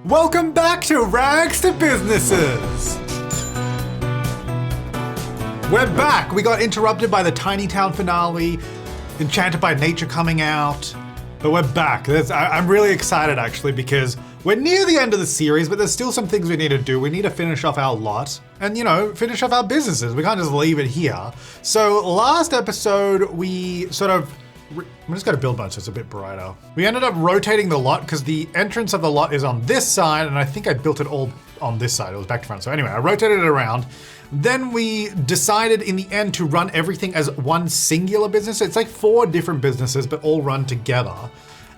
Welcome back to Rags to Businesses! We're back! We got interrupted by the Tiny Town finale, Enchanted by Nature coming out, but we're back. I'm really excited actually because we're near the end of the series, but there's still some things we need to do. We need to finish off our lot and, finish off our businesses. We can't just leave it here. So last episode, we sort of I'm just going to build mode so it's a bit brighter. We ended up rotating the lot because the entrance of the lot is on this side, and I think I built it all on this side. It was back to front. So anyway, I rotated it around. Then we decided in the end to run everything as one singular business. It's like 4 different businesses, but all run together.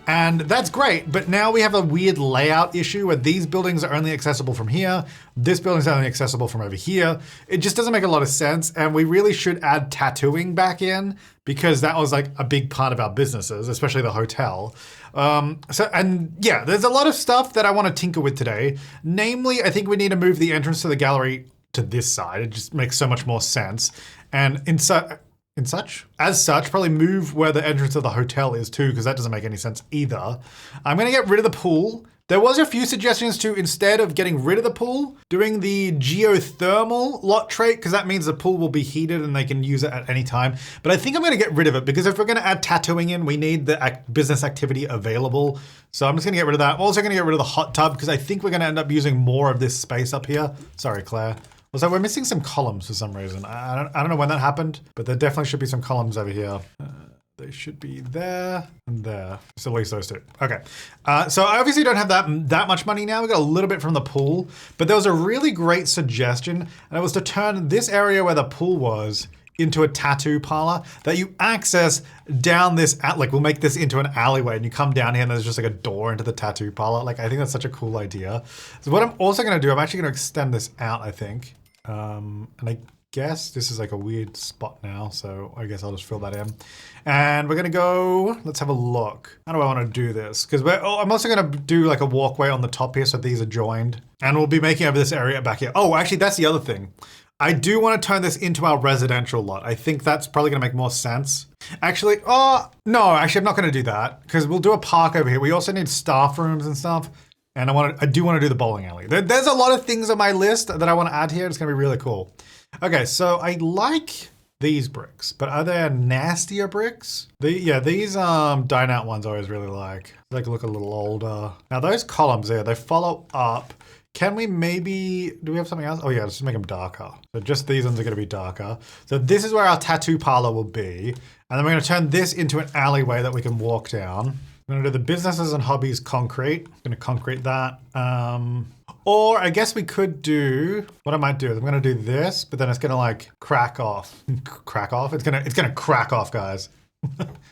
And that's great, but now we have a weird layout issue where these buildings are only accessible from here. This building's only accessible from over here. It just doesn't make a lot of sense, and we really should add tattooing back in because that was like a big part of our businesses, especially the hotel. There's a lot of stuff that I want to tinker with today. Namely, I think we need to move the entrance to the gallery to this side. It just makes so much more sense. And as such, probably move where the entrance of the hotel is too, because that doesn't make any sense either. I'm gonna get rid of the pool. There was a few suggestions to, instead of getting rid of the pool, doing the geothermal lot trait, because that means the pool will be heated and they can use it at any time. But I think I'm gonna get rid of it because if we're gonna add tattooing in, we need the business activity available. So I'm just gonna get rid of that. I'm also gonna get rid of the hot tub because I think we're gonna end up using more of this space up here. Sorry, Claire. Also, we're missing some columns for some reason. I don't know when that happened, but there definitely should be some columns over here. They should be there and there. So at least those two. Okay. So I obviously don't have that much money now. We got a little bit from the pool, but there was a really great suggestion, and it was to turn this area where the pool was into a tattoo parlor that you access down this, we'll make this into an alleyway and you come down here and there's just like a door into the tattoo parlor. Like, I think that's such a cool idea. So what I'm also gonna do, I'm actually gonna extend this out, I think. And I guess this is like a weird spot now, so I guess I'll just fill that in. And we're gonna go, let's have a look. How do I wanna do this? Because I'm also gonna do like a walkway on the top here so these are joined. And we'll be making over this area back here. Oh, actually that's the other thing. I do want to turn this into our residential lot. I think that's probably going to make more sense. Actually, I'm not going to do that because we'll do a park over here. We also need staff rooms and stuff. And I do want to do the bowling alley. There's a lot of things on my list that I want to add here. It's going to be really cool. Okay, so I like these bricks, but are there nastier bricks? These dine out ones I always really like. They look a little older. Now those columns there, they follow up. Can we do we have something else? Oh yeah, let's just make them darker. So just these ones are gonna be darker. So this is where our tattoo parlor will be. And then we're gonna turn this into an alleyway that we can walk down. I'm gonna do the businesses and hobbies concrete. I'm gonna concrete that. Or I guess we could do, what I might do is I'm gonna do this, but then it's gonna like crack off. Crack off? It's gonna crack off, guys.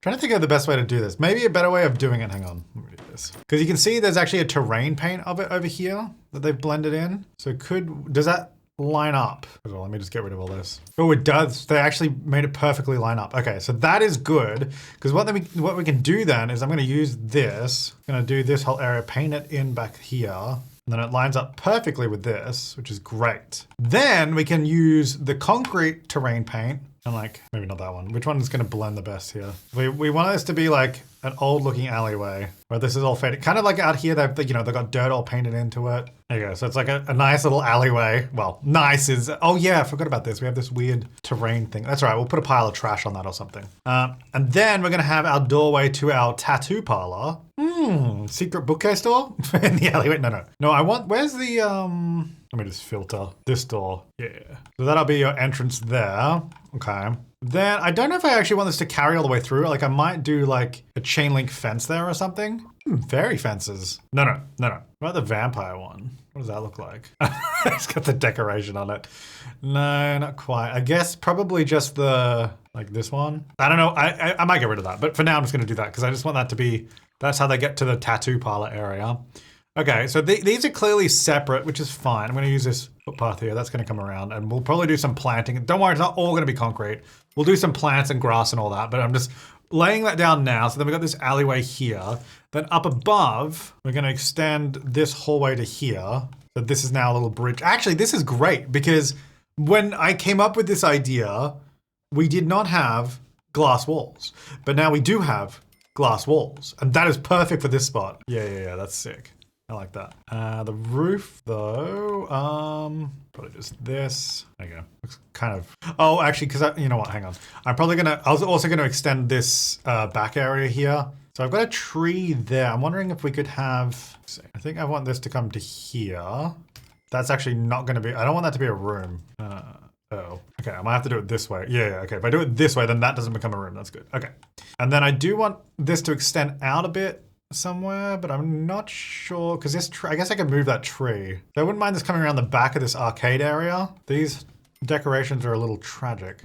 Trying to think of the best way to do this. Maybe a better way of doing it. Hang on, let me do this. Because you can see there's actually a terrain paint of it over here that they've blended in. So does that line up? Let me just get rid of all this. Oh, it does. They actually made it perfectly line up. Okay, so that is good. Because what we can do then is I'm gonna use this. I'm gonna do this whole area, paint it in back here. And then it lines up perfectly with this, which is great. Then we can use the concrete terrain paint and maybe not that one. Which one is gonna blend the best here? We want this to be like an old looking alleyway where this is all faded. Kind of like out here, they've got dirt all painted into it. There you go. So it's like a nice little alleyway. Well, nice is, oh yeah, I forgot about this. We have this weird terrain thing. That's all right, we'll put a pile of trash on that or something. And then we're gonna have our doorway to our tattoo parlor. Secret bookcase door in the alleyway. No, I want, where's the, let me just filter this door. Yeah. So that'll be your entrance there. Okay. Then I don't know if I actually want this to carry all the way through. I might do like a chain link fence there or something. Fairy fences. No. What about the vampire one? What does that look like? It's got the decoration on it. No, not quite. I guess probably just this one. I don't know. I might get rid of that. But for now, I'm just going to do that because I just want that to be, that's how they get to the tattoo parlor area. Okay, so these are clearly separate, which is fine. I'm going to use this footpath here. That's going to come around, and we'll probably do some planting. Don't worry, it's not all going to be concrete. We'll do some plants and grass and all that, but I'm just laying that down now. So then we've got this alleyway here. Then up above, we're going to extend this hallway to here. So this is now a little bridge. Actually, this is great because when I came up with this idea, we did not have glass walls, but now we do have glass walls, and that is perfect for this spot. Yeah, that's sick. I like that. The roof though, probably just this. There you go. Looks kind of, oh, actually, because you know what, hang on. I was also gonna extend this back area here. So I've got a tree there. I'm wondering if we could have, I think I want this to come to here. That's actually not gonna be, I don't want that to be a room. Oh, okay, I might have to do it this way. Yeah, okay, if I do it this way, then that doesn't become a room, that's good. Okay, and then I do want this to extend out a bit somewhere, but I'm not sure, because this tree, I guess I could move that tree. So I wouldn't mind this coming around the back of this arcade area. These decorations are a little tragic.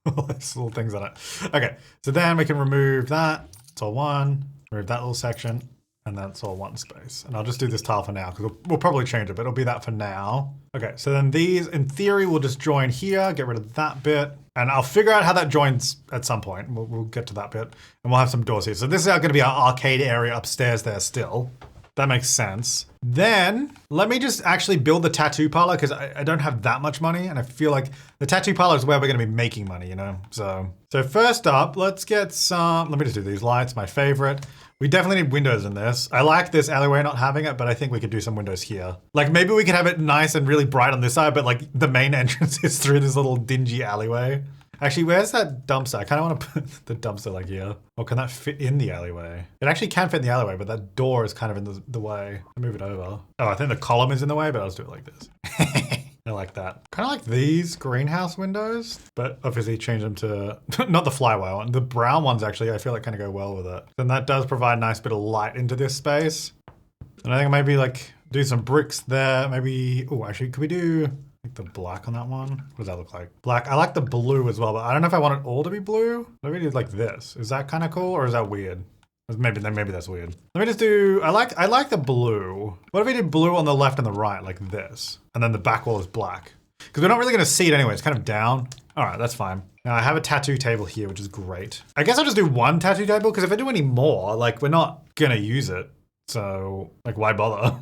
There's little things on it. Okay, so then we can remove that. It's all one, remove that little section, and that's all one space. And I'll just do this tile for now, because we'll probably change it, but it'll be that for now. Okay, so then these, in theory, will just join here, get rid of that bit, and I'll figure out how that joins at some point. We'll get to that bit, and we'll have some doors here. So this is going to be our arcade area upstairs there still. That makes sense. Then, let me just actually build the tattoo parlor, because I don't have that much money, and I feel like the tattoo parlor is where we're going to be making money, you know? So first up, let's get some, let me just do these lights, my favorite. We definitely need windows in this. I like this alleyway not having it, but I think we could do some windows here. Like maybe we could have it nice and really bright on this side, but like the main entrance is through this little dingy alleyway. Actually, where's that dumpster? I kind of want to put the dumpster like here. Or can that fit in the alleyway? It actually can fit in the alleyway, but that door is kind of in the way. I'll move it over. Oh, I think the column is in the way, but I'll just do it like this. I like that. Kind of like these greenhouse windows, but obviously change them to, not the flyway one, the brown ones actually, I feel like kind of go well with it. Then that does provide a nice bit of light into this space. And I think maybe like do some bricks there. Maybe, oh, actually, could we do like the black on that one? What does that look like? Black, I like the blue as well, but I don't know if I want it all to be blue. Maybe do like this. Is that kind of cool or is that weird? Maybe that's weird. Let me just do, I like the blue. What if we did blue on the left and the right like this? And then the back wall is black. Because we're not really gonna see it anyway, it's kind of down. All right, that's fine. Now I have a tattoo table here, which is great. I guess I'll just do one tattoo table because if I do any more, like we're not gonna use it. So like why bother?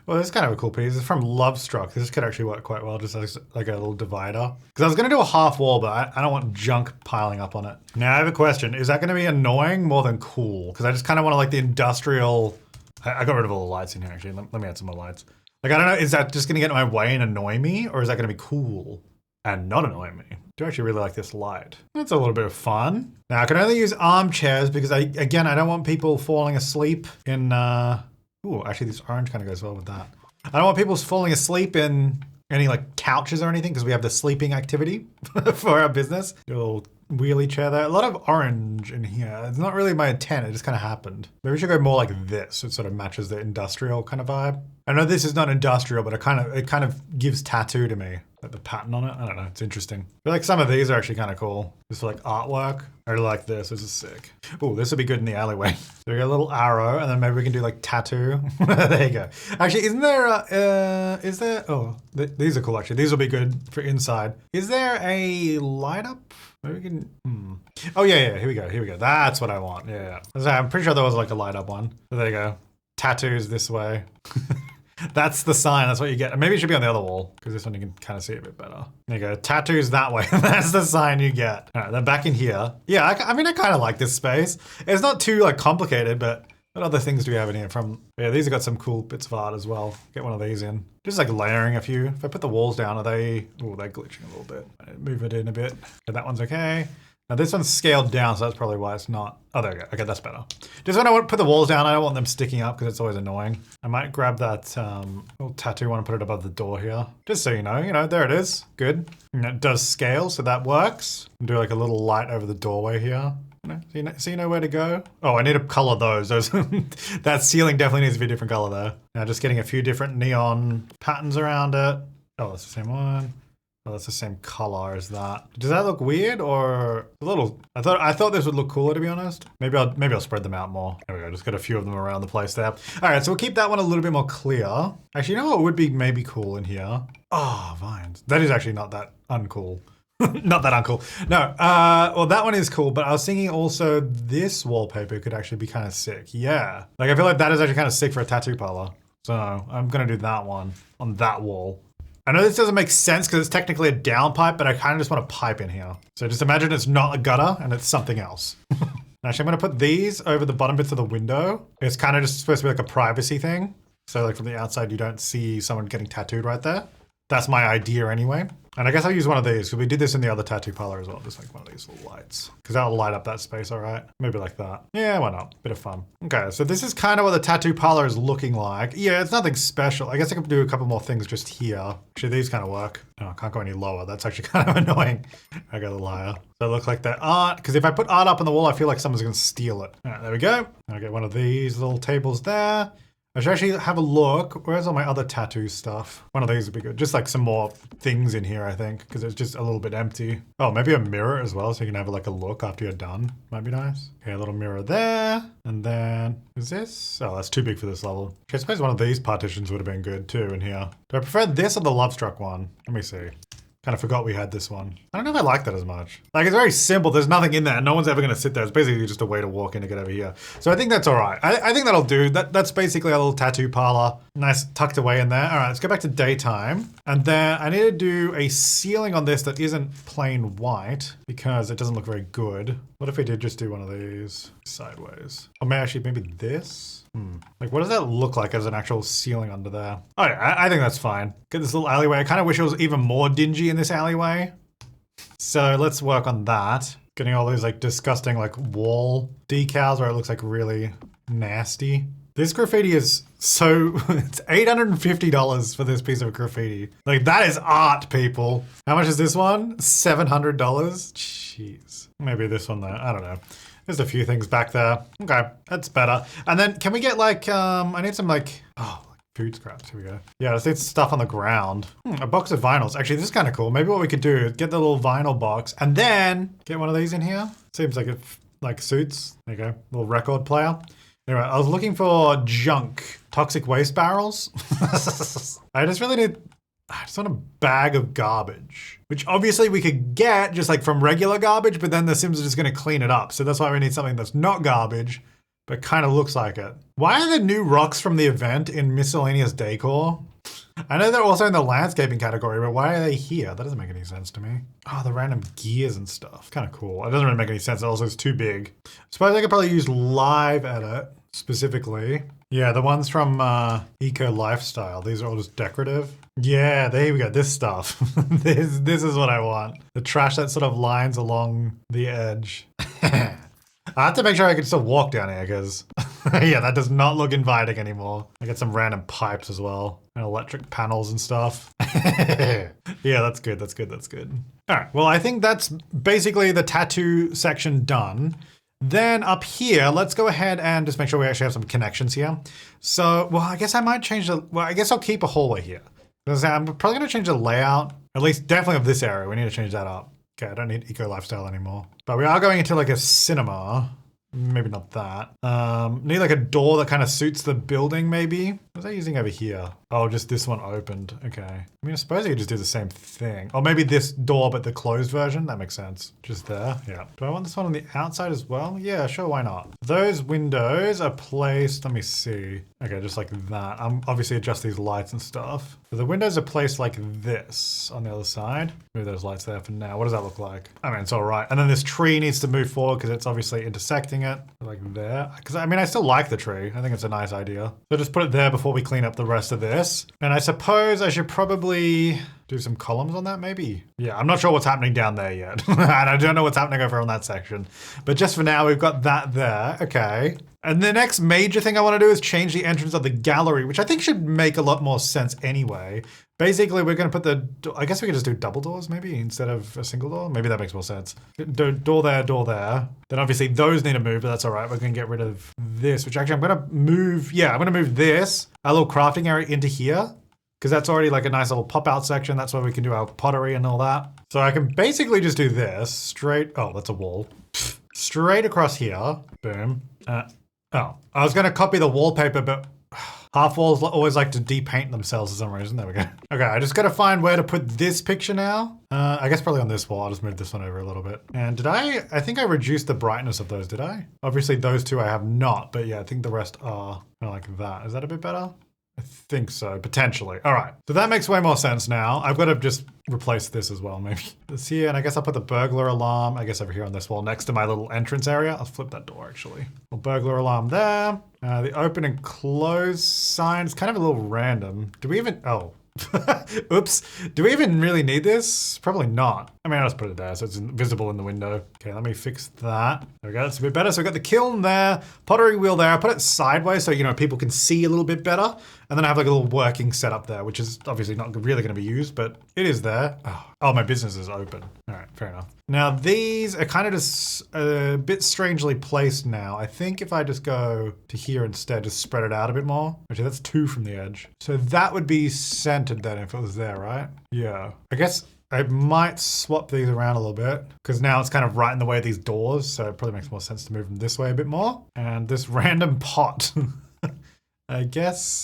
Well, this is kind of a cool piece. It's from Love Struck. This could actually work quite well, just as like a little divider. Because I was going to do a half wall, but I don't want junk piling up on it. Now I have a question. Is that going to be annoying more than cool? Because I just kind of want to like the industrial... I got rid of all the lights in here, actually. Let me add some more lights. Like, I don't know, is that just going to get in my way and annoy me? Or is that going to be cool and not annoy me? I do actually really like this light. That's a little bit of fun. Now, I can only use armchairs because, I don't want people falling asleep in... Ooh, actually this orange kind of goes well with that. I don't want people falling asleep in any like couches or anything because we have the sleeping activity for our business. A little wheelie chair there. A lot of orange in here. It's not really my intent, it just kind of happened. Maybe we should go more like this. It sort of matches the industrial kind of vibe. I know this is not industrial, but it kind of gives tattoo to me. Like the pattern on it, I don't know, it's interesting. I feel like some of these are actually kind of cool. Just for like artwork. I really like this is sick. Oh, this would be good in the alleyway. So we got a little arrow and then maybe we can do like tattoo. There you go. Actually, isn't there, these are cool actually. These will be good for inside. Is there a light up? Maybe we can, Oh yeah, here we go. That's what I want, yeah. I'm pretty sure there was like a light up one. So there you go. Tattoos this way. That's the sign, that's what you get. Maybe it should be on the other wall, because this one you can kind of see it a bit better. There you go, tattoos that way. That's the sign you get. All right, then back in here. Yeah, I mean, I kind of like this space. It's not too like complicated, but what other things do we have in here from? Yeah, these have got some cool bits of art as well. Get one of these in. Just like layering a few. If I put the walls down, they're glitching a little bit. Move it in a bit. Okay, that one's okay. Now this one's scaled down, so that's probably why it's not. Oh, there we go. Okay, that's better. Just when I want to put the walls down, I don't want them sticking up because it's always annoying. I might grab that little tattoo one and put it above the door here. Just so you know, there it is. Good. And it does scale, so that works. And do like a little light over the doorway here. So you know where to go. Oh, I need to color those. That ceiling definitely needs to be a different color there. Now just getting a few different neon patterns around it. Oh, that's the same one. Oh, that's the same color as that. Does that look weird or a little? I thought this would look cooler, to be honest. Maybe I'll spread them out more. There we go. Just got a few of them around the place there. All right, so we'll keep that one a little bit more clear. Actually, you know what would be maybe cool in here? Oh, vines. That is actually not that uncool. Not that uncool. No. Well, that one is cool, but I was thinking also this wallpaper could actually be kind of sick. Yeah. Like I feel like that is actually kind of sick for a tattoo parlor. So I'm gonna do that one on that wall. I know this doesn't make sense because it's technically a downpipe, but I kind of just want a pipe in here. So just imagine it's not a gutter and it's something else. Actually, I'm gonna put these over the bottom bits of the window. It's kind of just supposed to be like a privacy thing. So like from the outside, you don't see someone getting tattooed right there. That's my idea anyway. And I guess I'll use one of these, because we did this in the other tattoo parlor as well. Just like one of these little lights, because that'll light up that space, all right? Maybe like that. Yeah, why not? Bit of fun. Okay, so this is kind of what the tattoo parlor is looking like. Yeah, it's nothing special. I guess I could do a couple more things just here. Actually, these kind of work. Oh, I can't go any lower. That's actually kind of annoying. I got a liar. So it looks like that art, because if I put art up on the wall, I feel like someone's gonna steal it. All right, there we go. I'll get one of these little tables there. I should actually have a look. Where's all my other tattoo stuff? One of these would be good. Just like some more things in here, I think, because it's just a little bit empty. Oh, maybe a mirror as well, so you can have like a look after you're done. Might be nice. Okay, a little mirror there. And then, is this? Oh, that's too big for this level. Okay, I suppose one of these partitions would have been good too in here. Do I prefer this or the Love Struck one? Let me see. Kind of forgot we had this one. I don't know if I like that as much. Like, it's very simple. There's nothing in there. No one's ever going to sit there. It's basically just a way to walk in to get over here. So I think that's all right. I think that'll do. That's basically a little tattoo parlor. Nice tucked away in there. All right, let's go back to daytime. And then I need to do a ceiling on this that isn't plain white because it doesn't look very good. What if we did just do one of these sideways? Or maybe this? Like, what does that look like as an actual ceiling under there? Oh yeah, I think that's fine. Get this little alleyway. I kind of wish it was even more dingy in this alleyway. So let's work on that. Getting all those like disgusting like wall decals where it looks like really nasty. This graffiti is so, it's $850 for this piece of graffiti. Like, that is art, people. How much is this one? $700? Jeez. Maybe this one though, I don't know. There's a few things back there. Okay, that's better. And then can we get like, I need some like, food scraps, here we go. Yeah, let's need stuff on the ground. A box of vinyls. Actually, this is kind of cool. Maybe what we could do is get the little vinyl box and then get one of these in here. Seems like it like suits. There you go, little record player. Anyway, I was looking for junk, toxic waste barrels. I just want a bag of garbage, which obviously we could get just like from regular garbage, but then the Sims are just gonna clean it up. So that's why we need something that's not garbage, but kind of looks like it. Why are the new rocks from the event in miscellaneous decor? I know they're also in the landscaping category, but why are they here? That doesn't make any sense to me. Oh, the random gears and stuff. Kind of cool. It doesn't really make any sense. It also is too big. I suppose I could probably use live edit specifically. Yeah, the ones from Eco Lifestyle. These are all just decorative. Yeah, there we go. This stuff. This is what I want. The trash that sort of lines along the edge. I have to make sure I can still walk down here because, yeah, that does not look inviting anymore. I get some random pipes as well and electric panels and stuff. Yeah, that's good. That's good. That's good. All right. Well, I think that's basically the tattoo section done. Then up here, let's go ahead and just make sure we actually have some connections here. So, well, I guess I might change I guess I'll keep a hallway here. Because I'm probably going to change the layout, at least definitely of this area. We need to change that up. Okay, I don't need Eco Lifestyle anymore. But we are going into like a cinema. Maybe not that. Need like a door that kind of suits the building maybe. What was I using over here? Oh, just this one opened. Okay. I mean, I suppose I could just do the same thing. Or maybe this door, but the closed version. That makes sense. Just there. Yeah. Do I want this one on the outside as well? Yeah, sure. Why not? Those windows are placed, let me see. Okay, just like that. I'm obviously adjust these lights and stuff. So the windows are placed like this on the other side. Move those lights there for now. What does that look like? I mean, it's all right. And then this tree needs to move forward because it's obviously intersecting it like there. Because I mean, I still like the tree. I think it's a nice idea. So just put it there before we clean up the rest of this. And I suppose I should probably do some columns on that maybe. Yeah, I'm not sure what's happening down there yet. And I don't know what's happening over on that section. But just for now, we've got that there. Okay. And the next major thing I want to do is change the entrance of the gallery, which I think should make a lot more sense anyway. Basically, we're going to put I guess we could just do double doors maybe instead of a single door. Maybe that makes more sense. Door there, door there. Then obviously those need to move, but that's all right. We're going to get rid of this, which actually I'm going to move. Yeah, I'm going to move this, our little crafting area into here. Because that's already like a nice little pop-out section. That's where we can do our pottery and all that. So I can basically just do this straight. Oh, that's a wall. Straight across here. Boom. Oh, I was going to copy the wallpaper, but half walls always like to depaint themselves for some reason. There we go. Okay, I just got to find where to put this picture now. I guess probably on this wall. I'll just move this one over a little bit. And I think I reduced the brightness of those, did I? Obviously those two I have not, but yeah, I think the rest are like that. Is that a bit better? I think so, potentially. All right, so that makes way more sense now. I've got to just replace this as well, maybe. This here, and I guess I'll put the burglar alarm, I guess over here on this wall next to my little entrance area. I'll flip that door actually. Little burglar alarm there. The open and close sign is kind of a little random. Do we even, oh. Oops. Do we even really need this? Probably not. I mean, I'll just put it there so it's visible in the window. Okay, let me fix that. There we go, that's a bit better. So we've got the kiln there, pottery wheel there. I put it sideways so, you know, people can see a little bit better. And then I have like a little working setup there, which is obviously not really gonna be used, but it is there. Oh, my business is open. All right, fair enough. Now these are kind of just a bit strangely placed now. I think if I just go to here instead, just spread it out a bit more. Actually, that's 2 from the edge. So that would be centered then if it was there, right? Yeah, I guess I might swap these around a little bit because now it's kind of right in the way of these doors. So it probably makes more sense to move them this way a bit more. And this random pot, I guess,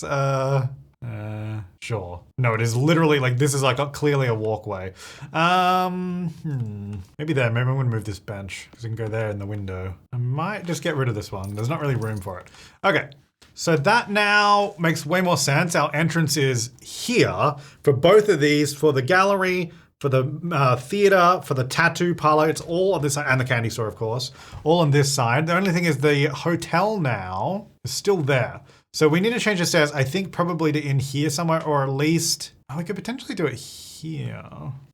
sure. No, it is literally like, this is like clearly a walkway. Maybe there, maybe I'm gonna move this bench because it can go there in the window. I might just get rid of this one. There's not really room for it. Okay. So that now makes way more sense. Our entrance is here for both of these, for the gallery, for the theater, for the tattoo parlor. It's all on this side, and the candy store, of course, all on this side. The only thing is the hotel now is still there. So we need to change the stairs, I think probably to in here somewhere, or at least, oh, we could potentially do it here.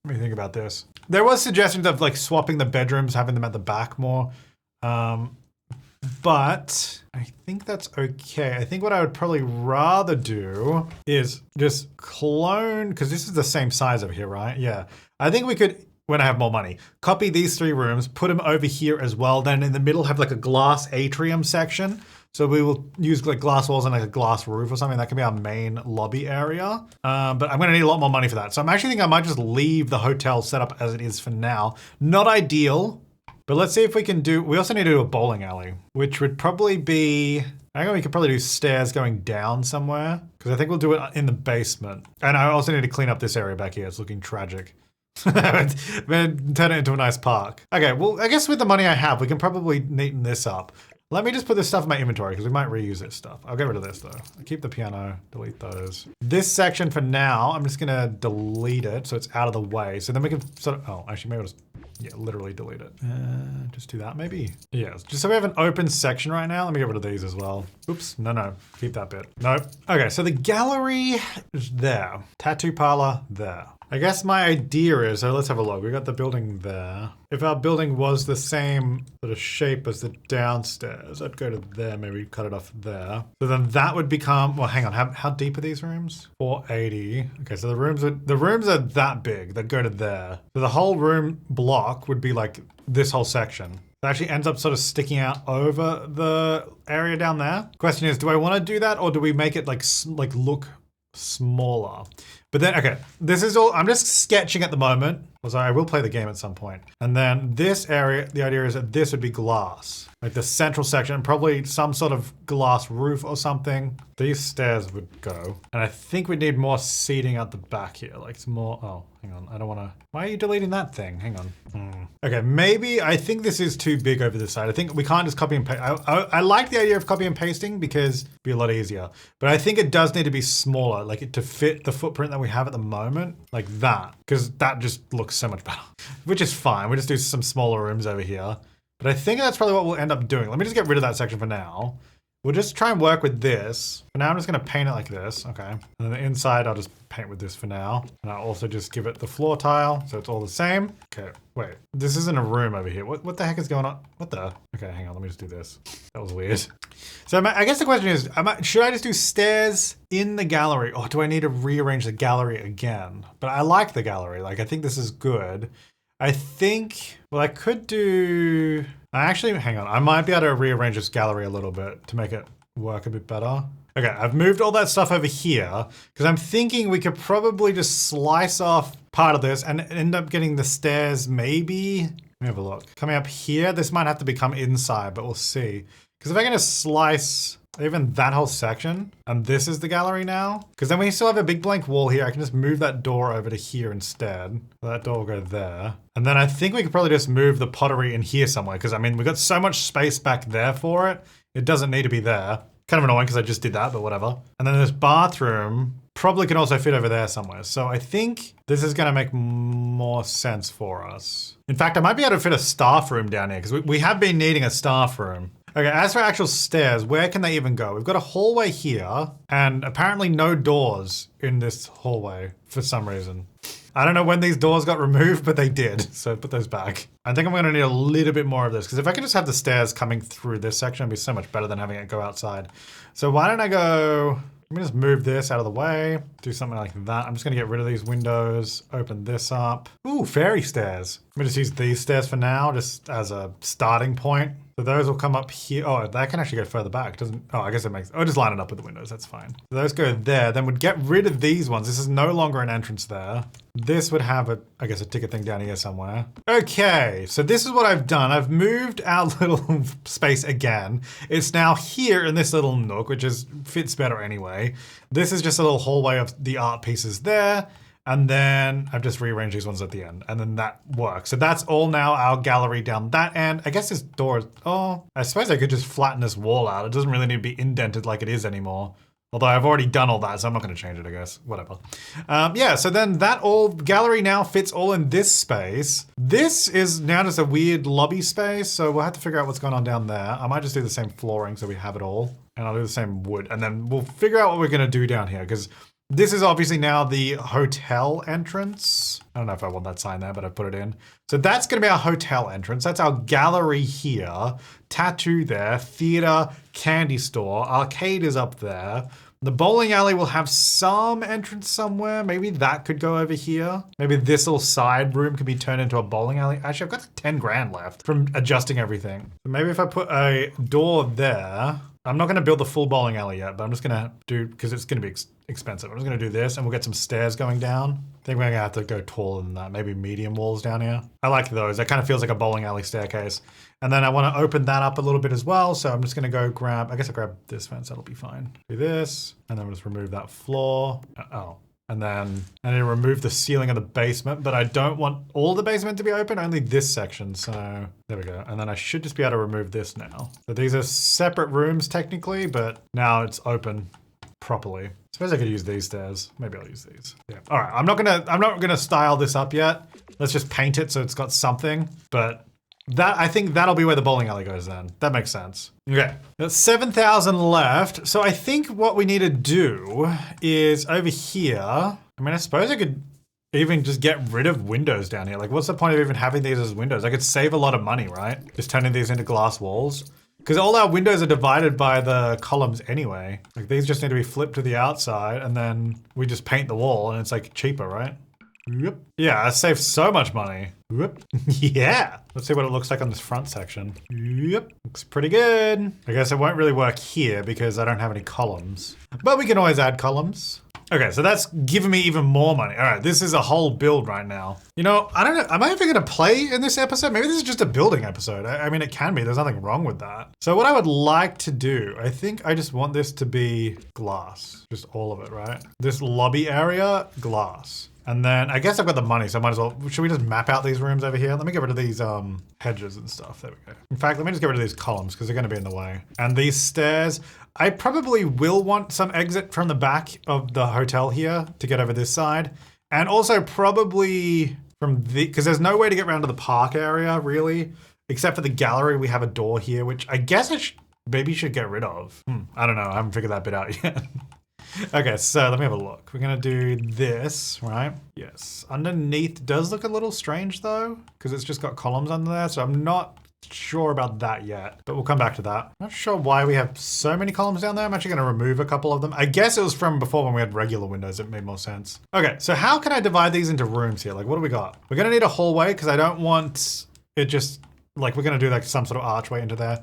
Let me think about this. There was suggestions of like swapping the bedrooms, having them at the back more. But I think that's okay. I think what I would probably rather do is just clone, because this is the same size over here, right? Yeah. I think we could, when I have more money, copy these 3 rooms, put them over here as well. Then in the middle have like a glass atrium section. So we will use like glass walls and like a glass roof or something. That can be our main lobby area. But I'm gonna need a lot more money for that. So I'm actually thinking I might just leave the hotel set up as it is for now. Not ideal. But let's see if we can do, we also need to do a bowling alley, which would probably be, I think we could probably do stairs going down somewhere, because I think we'll do it in the basement. And I also need to clean up this area back here. It's looking tragic. Turn it into a nice park. Okay, well, I guess with the money I have, we can probably neaten this up. Let me just put this stuff in my inventory because we might reuse this stuff. I'll get rid of this though. I'll keep the piano, delete those. This section for now, I'm just gonna delete it so it's out of the way. So then we can sort of, oh, actually maybe I'll just, yeah, literally delete it. Just do that maybe. Yeah, just so we have an open section right now. Let me get rid of these as well. Oops, no, keep that bit. Nope. Okay, so the gallery is there. Tattoo parlor there. I guess my idea is, so let's have a look. We got the building there. If our building was the same sort of shape as the downstairs, I'd go to there, maybe cut it off there. So then that would become, well, hang on, how deep are these rooms? 480. Okay, so the rooms are that big. They'd go to there. So the whole room block would be like this whole section. It actually ends up sort of sticking out over the area down there. Question is, do I want to do that or do we make it like look smaller? But then, okay, this is all, I'm just sketching at the moment. Well, sorry, I will play the game at some point. And then this area, the idea is that this would be glass. Like the central section, probably some sort of glass roof or something. These stairs would go. And I think we need more seating at the back here. Like some more, oh, hang on, I don't wanna, why are you deleting that thing? Hang on. Okay, maybe, I think this is too big over this side. I think we can't just copy and paste. I like the idea of copy and pasting because it'd be a lot easier. But I think it does need to be smaller, like it to fit the footprint that we have at the moment, like that. Because that just looks so much better, which is fine. We just do some smaller rooms over here. But I think that's probably what we'll end up doing. Let me just get rid of that section for now. We'll just try and work with this. For now, I'm just gonna paint it like this, okay. And then the inside, I'll just paint with this for now. And I'll also just give it the floor tile, so it's all the same. Okay, wait, this isn't a room over here. What the heck is going on? What the? Okay, hang on, let me just do this. That was weird. So I guess the question is, should I just do stairs in the gallery or do I need to rearrange the gallery again? But I like the gallery, like I think this is good. I think, well, I could do, actually, hang on. I might be able to rearrange this gallery a little bit to make it work a bit better. Okay, I've moved all that stuff over here because I'm thinking we could probably just slice off part of this and end up getting the stairs maybe. Let me have a look. Coming up here, this might have to become inside, but we'll see. Because if I'm gonna slice even that whole section, and this is the gallery now, because then we still have a big blank wall here. I can just move that door over to here instead. That door will go there. And then I think we could probably just move the pottery in here somewhere, because I mean, we've got so much space back there for it. It doesn't need to be there. Kind of annoying because I just did that, but whatever. And then this bathroom probably can also fit over there somewhere. So I think this is gonna make more sense for us. In fact, I might be able to fit a staff room down here because we have been needing a staff room. Okay, as for actual stairs, where can they even go? We've got a hallway here and apparently no doors in this hallway for some reason. I don't know when these doors got removed, but they did. So put those back. I think I'm gonna need a little bit more of this because if I could just have the stairs coming through this section, it'd be so much better than having it go outside. So why don't I go, let me just move this out of the way, do something like that. I'm just gonna get rid of these windows, open this up. Ooh, fairy stairs. Let me just use these stairs for now, just as a starting point. So those will come up here. Oh, that can actually go further back. Doesn't, oh, I guess it makes, oh, just line it up with the windows, that's fine. So those go there, then we'd get rid of these ones. This is no longer an entrance there. This would have a, I guess, a ticket thing down here somewhere. Okay, so this is what I've done. I've moved our little space again. It's now here in this little nook, which is fits better anyway. This is just a little hallway of the art pieces there. And then I've just rearranged these ones at the end, and then that works. So that's all now our gallery down that end. I guess this door is, oh, I suppose I could just flatten this wall out. It doesn't really need to be indented like it is anymore. Although I've already done all that, so I'm not gonna change it, I guess, whatever. Yeah, so then that all gallery now fits all in this space. This is now just a weird lobby space, so we'll have to figure out what's going on down there. I might just do the same flooring so we have it all. And I'll do the same wood, and then we'll figure out what we're gonna do down here, because this is obviously now the hotel entrance. I don't know if I want that sign there, but I put it in. So that's gonna be our hotel entrance. That's our gallery here. Tattoo there, theater, candy store, arcade is up there. The bowling alley will have some entrance somewhere. Maybe that could go over here. Maybe this little side room could be turned into a bowling alley. Actually, I've got like 10 grand left from adjusting everything. So maybe if I put a door there, I'm not gonna build the full bowling alley yet, but I'm just gonna do, because it's gonna be expensive. I'm just gonna do this and we'll get some stairs going down. I think we're gonna have to go taller than that, maybe medium walls down here. I like those, that kind of feels like a bowling alley staircase. And then I wanna open that up a little bit as well. So I'm just gonna go grab, I guess I'll grab this fence, that'll be fine. Do this, and then we'll just remove that floor. Oh. And then I need to remove the ceiling of the basement, but I don't want all the basement to be open, only this section. So there we go. And then I should just be able to remove this now. So these are separate rooms technically, but now it's open properly. I suppose I could use these stairs. Maybe I'll use these. Yeah. All right. I'm not gonna style this up yet. Let's just paint it so it's got something. But that, I think that'll be where the bowling alley goes then. That makes sense. Okay, that's 7,000 left. So I think what we need to do is over here, I mean, I suppose I could even just get rid of windows down here. Like, what's the point of even having these as windows? I could save a lot of money, right? Just turning these into glass walls. Because all our windows are divided by the columns anyway. Like, these just need to be flipped to the outside and then we just paint the wall and it's like cheaper, right? Yep. Yeah, I saved so much money. Whoop. Yeah. Let's see what it looks like on this front section. Yep. Looks pretty good. I guess it won't really work here because I don't have any columns. But we can always add columns. Okay, so that's giving me even more money. All right, this is a whole build right now. You know, I don't know. Am I even gonna play in this episode? Maybe this is just a building episode. I mean, it can be. There's nothing wrong with that. So what I would like to do, I think I just want this to be glass. Just all of it, right? This lobby area, glass. And then I guess I've got the money, so I might as well, should we just map out these rooms over here? Let me get rid of these hedges and stuff. There we go. In fact, let me just get rid of these columns because they're going to be in the way. And these stairs, I probably will want some exit from the back of the hotel here to get over this side. And also probably from the, because there's no way to get around to the park area really, except for the gallery. We have a door here, which I guess I maybe should get rid of. I don't know. I haven't figured that bit out yet. Okay, so let me have a look. We're gonna do this, right? Yes. Underneath does look a little strange though, because it's just got columns under there, so I'm not sure about that yet, but we'll come back to that. Not sure why we have so many columns down there. I'm actually gonna remove a couple of them. I guess it was from before when we had regular windows, it made more sense. Okay, so how can I divide these into rooms here? Like, what do we got? We're gonna need a hallway, because I don't want it just, like, we're gonna do like some sort of archway into there.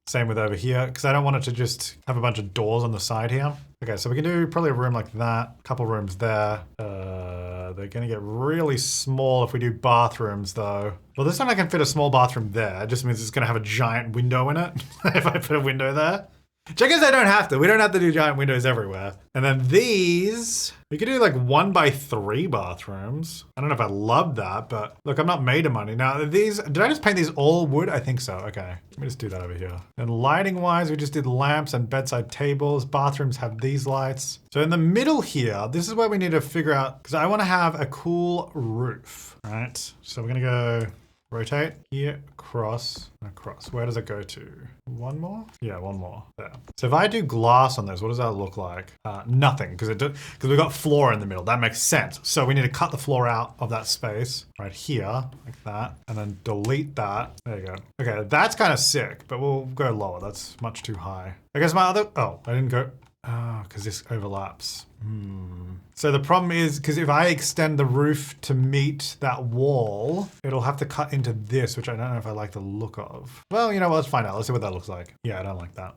Same with over here, because I don't want it to just have a bunch of doors on the side here. Okay, so we can do probably a room like that, a couple rooms there. They're gonna get really small if we do bathrooms though. Well, this time I can fit a small bathroom there. It just means it's gonna have a giant window in it if I put a window there. Check as I don't have to. We don't have to do giant windows everywhere. And then these, we could do like 1x3 bathrooms. I don't know if I love that, but look, I'm not made of money. Now these, did I just paint these all wood? I think so, okay. Let me just do that over here. And lighting wise, we just did lamps and bedside tables. Bathrooms have these lights. So in the middle here, this is where we need to figure out, because I want to have a cool roof, right? So we're gonna go rotate here, across. Where does it go to? One more? Yeah, one more. There. So if I do glass on this, what does that look like? Nothing, because we've got floor in the middle. That makes sense. So we need to cut the floor out of that space right here, like that, and then delete that. There you go. Okay, that's kind of sick, but we'll go lower. That's much too high. I guess my other, oh, I didn't go, because this overlaps. So the problem is, because if I extend the roof to meet that wall, it'll have to cut into this, which I don't know if I like the look of. Well, you know what, let's find out. Let's see what that looks like. Yeah, I don't like that.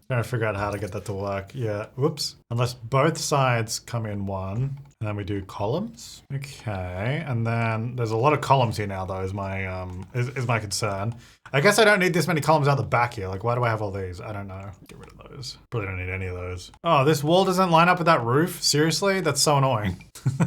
Trying to figure out how to get that to work. Yeah, whoops. Unless both sides come in one. And then we do columns. Okay, and then there's a lot of columns here now though, is my concern. I guess I don't need this many columns out the back here. Like, why do I have all these? I don't know. Get rid of those. Probably don't need any of those. Oh, this wall doesn't line up with that roof? Seriously? That's so annoying.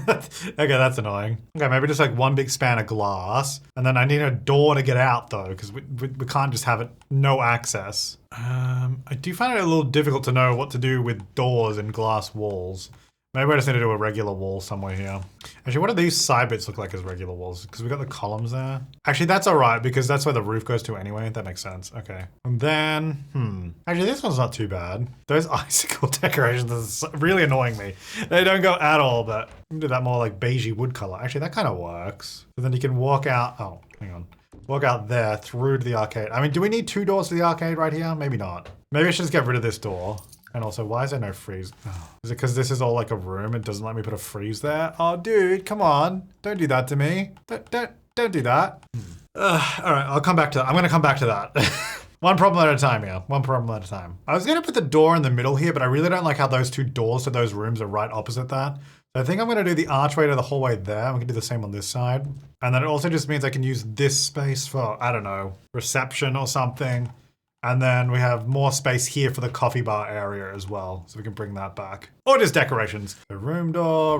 Okay, that's annoying. Okay, maybe just like one big span of glass. And then I need a door to get out though, because we can't just have it no access. I do find it a little difficult to know what to do with doors and glass walls. Maybe I just need to do a regular wall somewhere here. Actually, what do these side bits look like as regular walls? Because we got the columns there. Actually, that's all right because that's where the roof goes to anyway. That makes sense. Okay. And then, actually, this one's not too bad. Those icicle decorations are really annoying me. They don't go at all, but do that more like beigey wood color. Actually, that kind of works. So then you can walk out. Oh, hang on. Walk out there through to the arcade. I mean, do we need 2 doors to the arcade right here? Maybe not. Maybe I should just get rid of this door. And also, why is there no freeze? Oh, is it because this is all like a room? It doesn't let me put a freeze there? Oh, dude, come on. Don't do that to me. Don't do that. All right, I'll come back to that. I'm going to come back to that. One problem at a time here. One problem at a time. I was going to put the door in the middle here, but I really don't like how those 2 doors to those rooms are right opposite that. So I think I'm going to do the archway to the hallway there. I'm going to do the same on this side. And then it also just means I can use this space for, I don't know, reception or something. And then we have more space here for the coffee bar area as well. So we can bring that back. Or just decorations. A room door,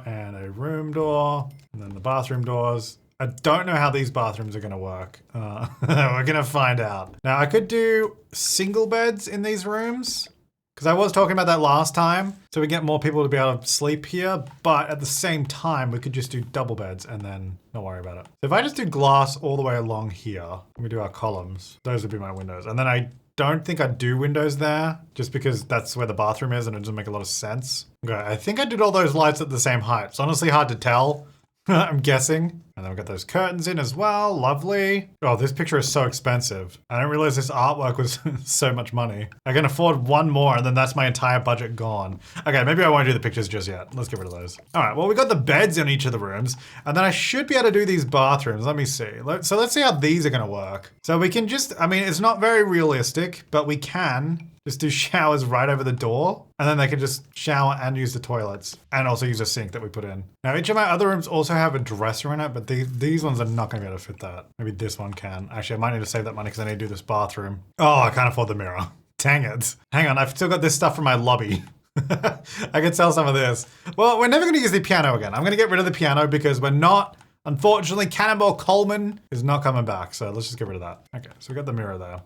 and a room door. And then the bathroom doors. I don't know how these bathrooms are gonna work. We're gonna find out. Now I could do single beds in these rooms. Because I was talking about that last time, so we get more people to be able to sleep here, but at the same time, we could just do double beds and then not worry about it. So if I just do glass all the way along here, and we do our columns, those would be my windows. And then I don't think I'd do windows there, just because that's where the bathroom is and it doesn't make a lot of sense. Okay, I think I did all those lights at the same height. It's honestly hard to tell. I'm guessing. And then we've got those curtains in as well. Lovely. Oh, this picture is so expensive. I didn't realize this artwork was so much money. I can afford one more and then that's my entire budget gone. Okay, maybe I won't do the pictures just yet. Let's get rid of those. All right, well, we got the beds in each of the rooms and then I should be able to do these bathrooms. Let me see. So let's see how these are gonna work. So we can just, I mean, it's not very realistic, but we can just do showers right over the door and then they can just shower and use the toilets and also use a sink that we put in. Now, each of my other rooms also have a dresser in it, but these ones are not gonna be able to fit that. Maybe this one can. Actually, I might need to save that money because I need to do this bathroom. Oh, I can't afford the mirror. Dang it. Hang on, I've still got this stuff from my lobby. I could sell some of this. Well, we're never gonna use the piano again. I'm gonna get rid of the piano because we're not, unfortunately, Cannonball Coleman is not coming back. So let's just get rid of that. Okay, so we got the mirror there.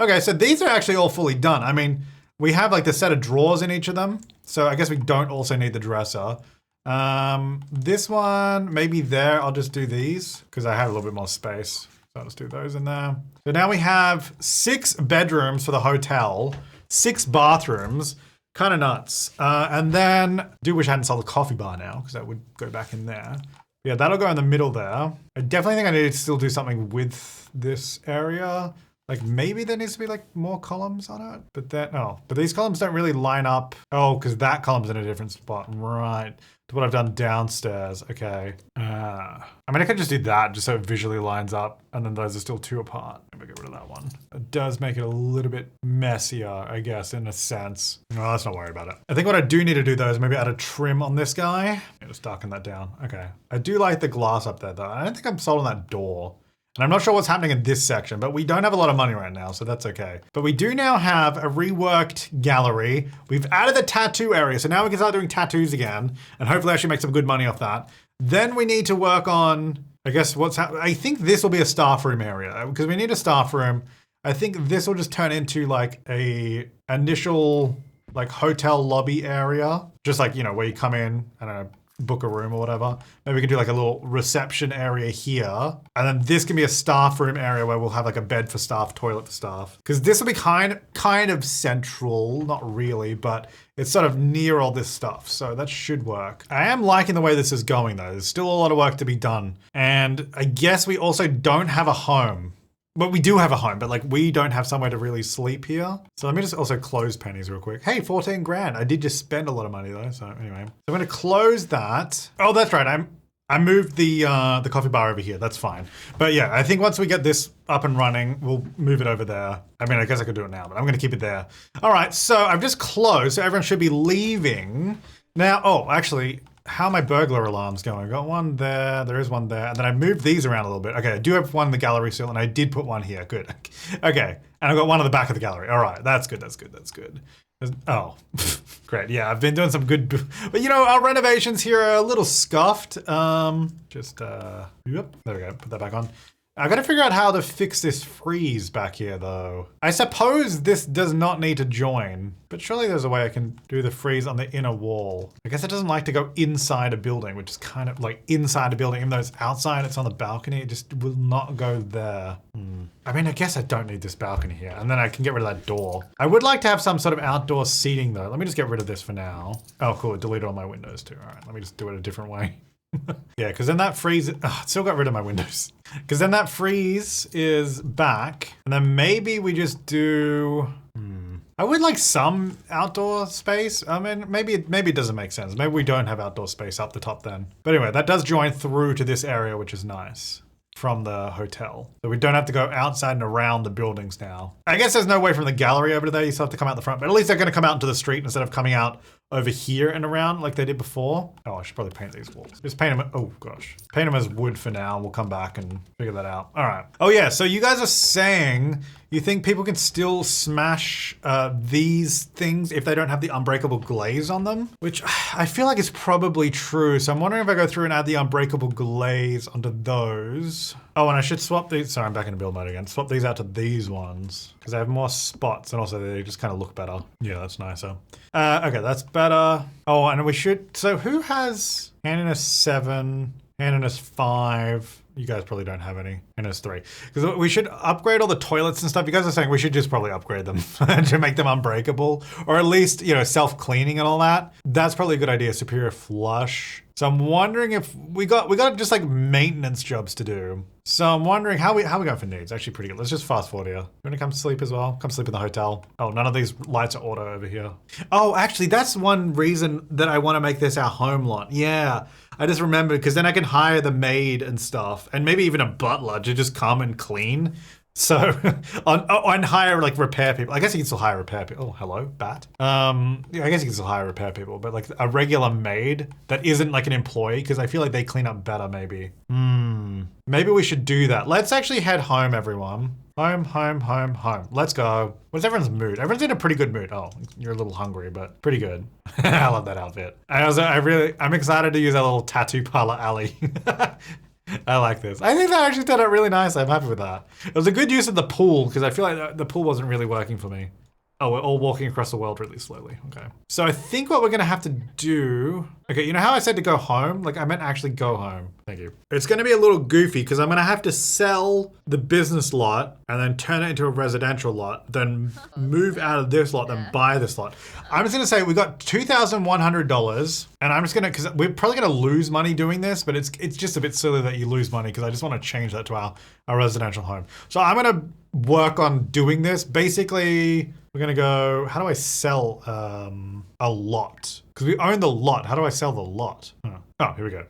Okay, so these are actually all fully done. I mean, we have like the set of drawers in each of them. So I guess we don't also need the dresser. This one, maybe there, I'll just do these because I have a little bit more space. So I'll just do those in there. So now we have 6 bedrooms for the hotel, 6 bathrooms, kind of nuts. And then, I do wish I hadn't sold the coffee bar now because that would go back in there. Yeah, that'll go in the middle there. I definitely think I need to still do something with this area. Like maybe there needs to be like more columns on it, but that, no. But these columns don't really line up. Oh, because that column's in a different spot, right. To what I've done downstairs, okay. I mean, I could just do that just so it visually lines up and then those are still 2 apart. Maybe get rid of that one. It does make it a little bit messier, I guess, in a sense. No, let's not worry about it. I think what I do need to do though is maybe add a trim on this guy. Yeah, just darken that down, okay. I do like the glass up there though. I don't think I'm sold on that door. And I'm not sure what's happening in this section, but we don't have a lot of money right now, so that's okay. But we do now have a reworked gallery. We've added the tattoo area, so now we can start doing tattoos again, and hopefully actually make some good money off that. Then we need to work on, I guess, I think this will be a staff room area, because we need a staff room. I think this will just turn into like a initial like hotel lobby area, just like, you know, where you come in, I don't know, book a room or whatever. Maybe we can do like a little reception area here. And then this can be a staff room area where we'll have like a bed for staff, toilet for staff. Because this will be kind of central, not really, but it's sort of near all this stuff. So that should work. I am liking the way this is going though. There's still a lot of work to be done. And I guess we also don't have a home. But we do have a home, but like we don't have somewhere to really sleep here. So let me just also close pennies real quick. Hey, 14 grand. I did just spend a lot of money though. So anyway, so I'm going to close that. Oh, that's right. I moved the coffee bar over here. That's fine. But yeah, I think once we get this up and running, we'll move it over there. I mean, I guess I could do it now, but I'm going to keep it there. All right. So I've just closed. So everyone should be leaving now. Oh, actually, how are my burglar alarms going? I got one there, there is one there, and then I moved these around a little bit. Okay, I do have one in the gallery still, and I did put one here, good. Okay, and I've got one on the back of the gallery. All right, that's good, that's good, that's good. Oh, great, yeah, I've been doing some good, but you know, our renovations here are a little scuffed. Yep, there we go, put that back on. I gotta figure out how to fix this freeze back here though. I suppose this does not need to join, but surely there's a way I can do the freeze on the inner wall. I guess it doesn't like to go inside a building, which is kind of like inside a building, even though it's outside, it's on the balcony, it just will not go there. I mean, I guess I don't need this balcony here, and then I can get rid of that door. I would like to have some sort of outdoor seating though. Let me just get rid of this for now. Oh cool, it deleted all my windows too. All right, let me just do it a different way. Yeah, because then that freeze, still got rid of my windows. Because then that freeze is back, and then maybe we just do, I would like some outdoor space. I mean, maybe it doesn't make sense. Maybe we don't have outdoor space up the top then. But anyway, that does join through to this area, which is nice. From the hotel. So we don't have to go outside and around the buildings now. I guess there's no way from the gallery over to there, you still have to come out the front, but at least they're gonna come out into the street instead of coming out over here and around like they did before. Oh, I should probably paint these walls. Just paint them, oh gosh. Paint them as wood for now. We'll come back and figure that out. All right. Oh yeah, so you guys are saying you think people can still smash these things if they don't have the unbreakable glaze on them? Which I feel like is probably true. So I'm wondering if I go through and add the unbreakable glaze onto those. Oh, and I should swap these, sorry, I'm back in build mode again. Swap these out to these ones because they have more spots and also they just kind of look better. Yeah, that's nicer. Okay, that's better. Oh, and we should, so who has hand in a 7, hand in a 5? You guys probably don't have any. And it's 3. Because we should upgrade all the toilets and stuff. You guys are saying we should just probably upgrade them to make them unbreakable. Or at least, you know, self-cleaning and all that. That's probably a good idea. Superior flush. So I'm wondering if we got just like maintenance jobs to do. So I'm wondering how we going for needs. Actually pretty good. Let's just fast forward here. You want to come sleep as well? Come sleep in the hotel. Oh, none of these lights are auto over here. Oh, actually that's one reason that I want to make this our home lot. Yeah. I just remembered because then I can hire the maid and stuff and maybe even a butler to just come and clean. So, and hire like repair people. I guess you can still hire repair people. Oh, hello, bat. Yeah, I guess you can still hire repair people, but like a regular maid that isn't like an employee because I feel like they clean up better maybe. Maybe we should do that. Let's actually head home, everyone. Home, home, home, home. Let's go. What's everyone's mood? Everyone's in a pretty good mood. Oh, you're a little hungry, but pretty good. I love that outfit. I'm excited to use that little tattoo parlor alley. I like this. I think that actually turned out really nice. I'm happy with that. It was a good use of the pool because I feel like the pool wasn't really working for me. Oh, we're all walking across the world really slowly. Okay. So I think what we're gonna have to do, okay, you know how I said to go home? Like I meant actually go home. Thank you. It's gonna be a little goofy because I'm gonna have to sell the business lot and then turn it into a residential lot, then move out of this lot, then buy this lot. I'm just gonna say we got $2,100 and I'm just gonna, cause we're probably gonna lose money doing this, but it's just a bit silly that you lose money because I just wanna change that to our residential home. So I'm gonna work on doing this. Basically, we're gonna go, how do I sell a lot? Because we own the lot. How do I sell the lot? Oh, here we go.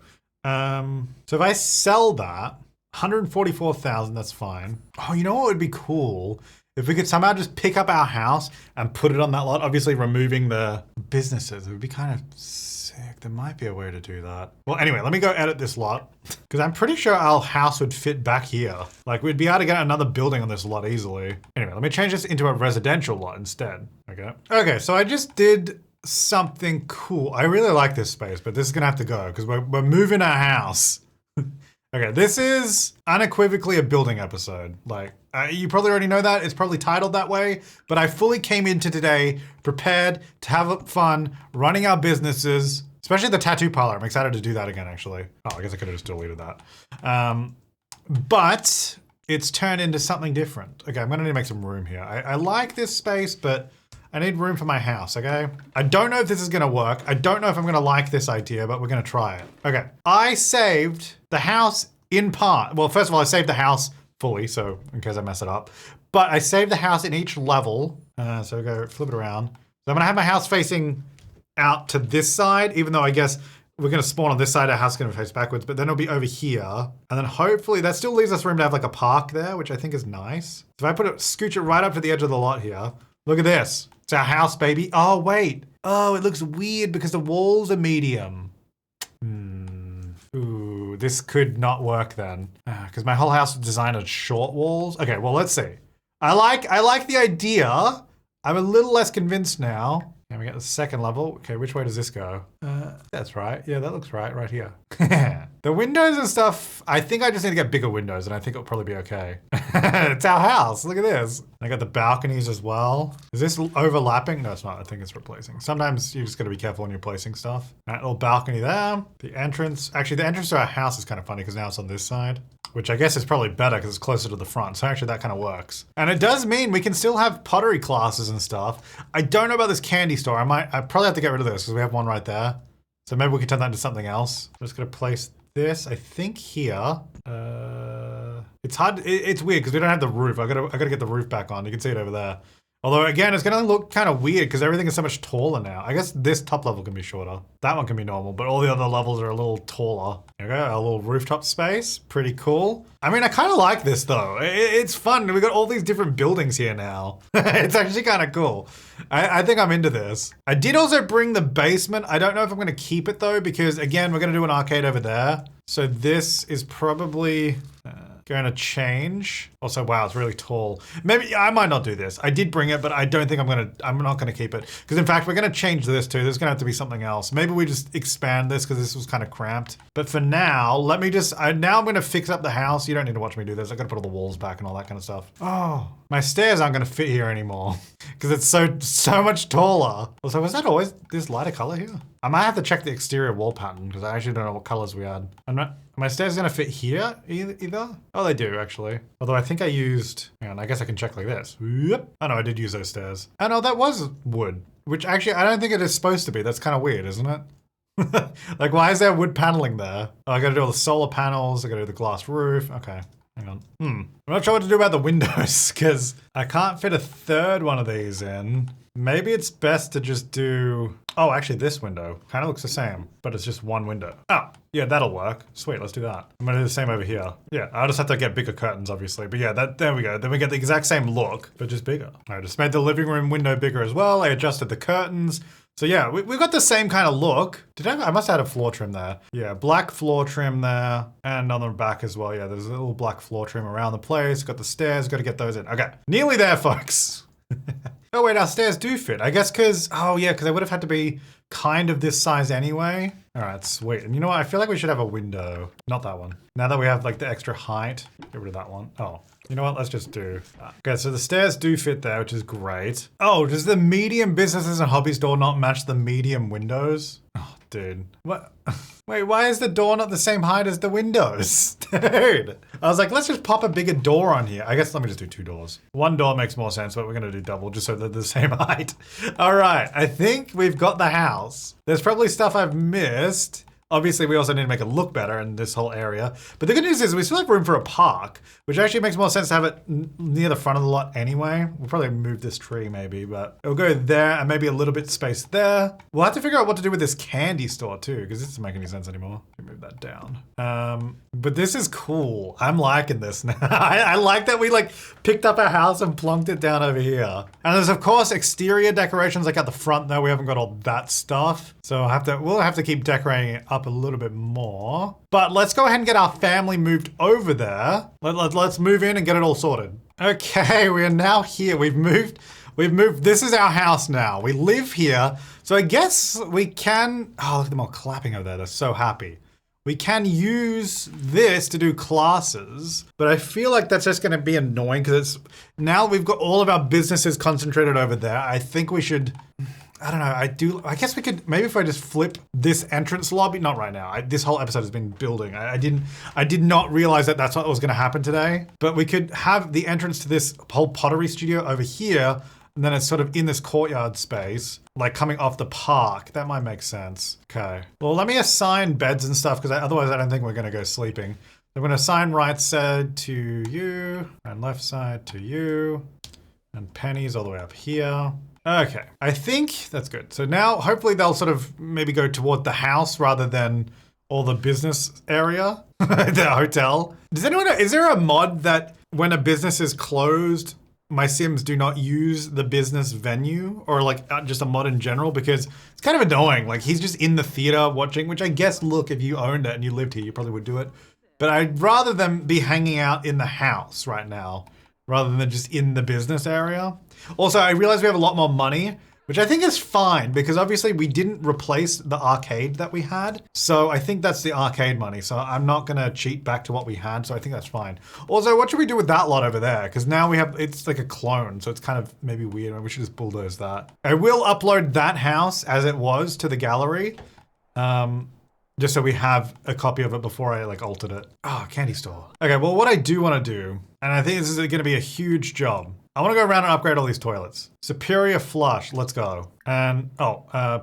So if I sell that, 144,000, that's fine. Oh, you know what would be cool? If we could somehow just pick up our house and put it on that lot, obviously removing the businesses, it would be kind of sick. There might be a way to do that. Well, anyway, let me go edit this lot because I'm pretty sure our house would fit back here. Like we'd be able to get another building on this lot easily. Anyway, let me change this into a residential lot instead. Okay. Okay, so I just did something cool. I really like this space, but this is gonna have to go because we're moving our house. Okay, this is unequivocally a building episode. Like, you probably already know that. It's probably titled that way, but I fully came into today prepared to have fun running our businesses, especially the tattoo parlor. I'm excited to do that again, actually. Oh, I guess I could have just deleted that. But it's turned into something different. Okay, I'm gonna need to make some room here. I like this space, but I need room for my house, okay? I don't know if this is gonna work. I don't know if I'm gonna like this idea, but we're gonna try it. Okay, I saved the house in part. Well, first of all, I saved the house fully, so in case I mess it up. But I saved the house in each level. So go flip it around. So I'm gonna have my house facing out to this side, even though I guess we're gonna spawn on this side, our house is gonna face backwards, but then it'll be over here. And then hopefully that still leaves us room to have like a park there, which I think is nice. So if I scooch it right up to the edge of the lot here, look at this. It's our house, baby. Oh, wait. Oh, it looks weird because the walls are medium. Ooh, this could not work then. Because my whole house was designed on short walls. Okay, well, let's see. I like the idea. I'm a little less convinced now. And we get the second level. Okay, which way does this go? That's right. Yeah, that looks right here. The windows and stuff, I think I just need to get bigger windows and I think it'll probably be okay. It's our house. Look at this. I got the balconies as well. Is this overlapping? No, it's not. I think it's replacing. Sometimes you just got to be careful when you're placing stuff. That little balcony there. The entrance. Actually, the entrance to our house is kind of funny because now it's on this side, which I guess is probably better because it's closer to the front. So actually that kind of works. And it does mean we can still have pottery classes and stuff. I don't know about this candy store. I probably have to get rid of this because we have one right there. So maybe we can turn that into something else. I'm just gonna place this, I think here. It's hard, it's weird because we don't have the roof. I gotta get the roof back on. You can see it over there. Although again, it's gonna look kind of weird because everything is so much taller now. I guess this top level can be shorter. That one can be normal, but all the other levels are a little taller. There we go, our little rooftop space. Pretty cool. I mean, I kind of like this though. It's fun. We got all these different buildings here now. It's actually kind of cool. I think I'm into this. I did also bring the basement. I don't know if I'm gonna keep it though, because again, we're gonna do an arcade over there. So this is probably going to change. Also, wow, it's really tall. Maybe I might not do this. I did bring it, but I don't think I'm not gonna keep it. Because in fact, we're gonna change this too. There's gonna have to be something else. Maybe we just expand this because this was kind of cramped. But for now, let me just, now I'm gonna fix up the house. You don't need to watch me do this. I gotta put all the walls back and all that kind of stuff. Oh, my stairs aren't gonna fit here anymore because it's so much taller. Also, was that always this lighter color here? I might have to check the exterior wall pattern because I actually don't know what colors we had. Are my stairs gonna fit here either? Oh, they do actually. Although I think I used, hang on, I guess I can check like this. Whoop. Oh no, I did use those stairs. Oh no, that was wood, which actually I don't think it is supposed to be. That's kind of weird, isn't it? Like, why is there wood paneling there? Oh, I gotta do all the solar panels. I gotta do the glass roof. Okay, hang on. I'm not sure what to do about the windows because I can't fit a third one of these in. Maybe it's best to just do, oh, actually this window kind of looks the same, but it's just one window. Oh, yeah, that'll work. Sweet, let's do that. I'm gonna do the same over here. Yeah, I'll just have to get bigger curtains, obviously. But yeah, there we go. Then we get the exact same look, but just bigger. I just made the living room window bigger as well. I adjusted the curtains. So yeah, we got the same kind of look. I must have had a floor trim there. Yeah, black floor trim there. And on the back as well. Yeah, there's a little black floor trim around the place. Got the stairs, got to get those in. Okay, nearly there, folks. Oh wait, our stairs do fit. I guess because, oh yeah, because they would have had to be kind of this size anyway. All right, sweet. And you know what? I feel like we should have a window. Not that one. Now that we have like the extra height, get rid of that one. Oh, you know what? Let's just do. Okay, so the stairs do fit there, which is great. Oh, does the medium businesses and hobbies door not match the medium windows? Oh, dude. What? Wait, why is the door not the same height as the windows? Dude. I was like, let's just pop a bigger door on here. I guess let me just do 2 doors. 1 door makes more sense, but we're gonna do double just so they're the same height. All right, I think we've got the house. There's probably stuff I've missed, Obviously, we also need to make it look better in this whole area. But the good news is we still have room for a park, which actually makes more sense to have it near the front of the lot anyway. We'll probably move this tree maybe, but it'll go there and maybe a little bit space there. We'll have to figure out what to do with this candy store too, because this doesn't make any sense anymore. Move that down. But this is cool. I'm liking this now. I like that we like picked up our house and plonked it down over here. And there's of course exterior decorations like at the front though. We haven't got all that stuff. So we'll have to keep decorating it up a little bit more. But let's go ahead and get our family moved over there. Let's move in and get it all sorted. Okay, we are now here. We've moved. This is our house now. We live here. So I guess we can, oh, look at them all clapping over there. They're so happy. We can use this to do classes, but I feel like that's just going to be annoying because now we've got all of our businesses concentrated over there. I think we should, I don't know. I guess we could, maybe if I just flip this entrance lobby, not right now. This whole episode has been building. I did not realize that that's what was going to happen today, but we could have the entrance to this whole pottery studio over here. And then it's sort of in this courtyard space, like coming off the park. That might make sense. Okay. Well, let me assign beds and stuff because otherwise I don't think we're going to go sleeping. I'm going to assign right side to you and left side to you and Penny's all the way up here. Okay. I think that's good. So now hopefully they'll sort of maybe go toward the house rather than all the business area, the hotel. Does anyone know, is there a mod that when a business is closed, my Sims do not use the business venue or like just a mod in general because it's kind of annoying. Like he's just in the theater watching, which I guess, look, if you owned it and you lived here, you probably would do it. But I'd rather them be hanging out in the house right now rather than just in the business area. Also, I realize we have a lot more money, which I think is fine because obviously we didn't replace the arcade that we had. So I think that's the arcade money. So I'm not gonna cheat back to what we had. So I think that's fine. Also, what should we do with that lot over there? Because now it's like a clone. So it's kind of maybe weird. Maybe we should just bulldoze that. I will upload that house as it was to the gallery. Just so we have a copy of it before I like altered it. Oh, candy store. Okay, well what I do wanna do, and I think this is gonna be a huge job. I want to go around and upgrade all these toilets. Superior flush, let's go. And,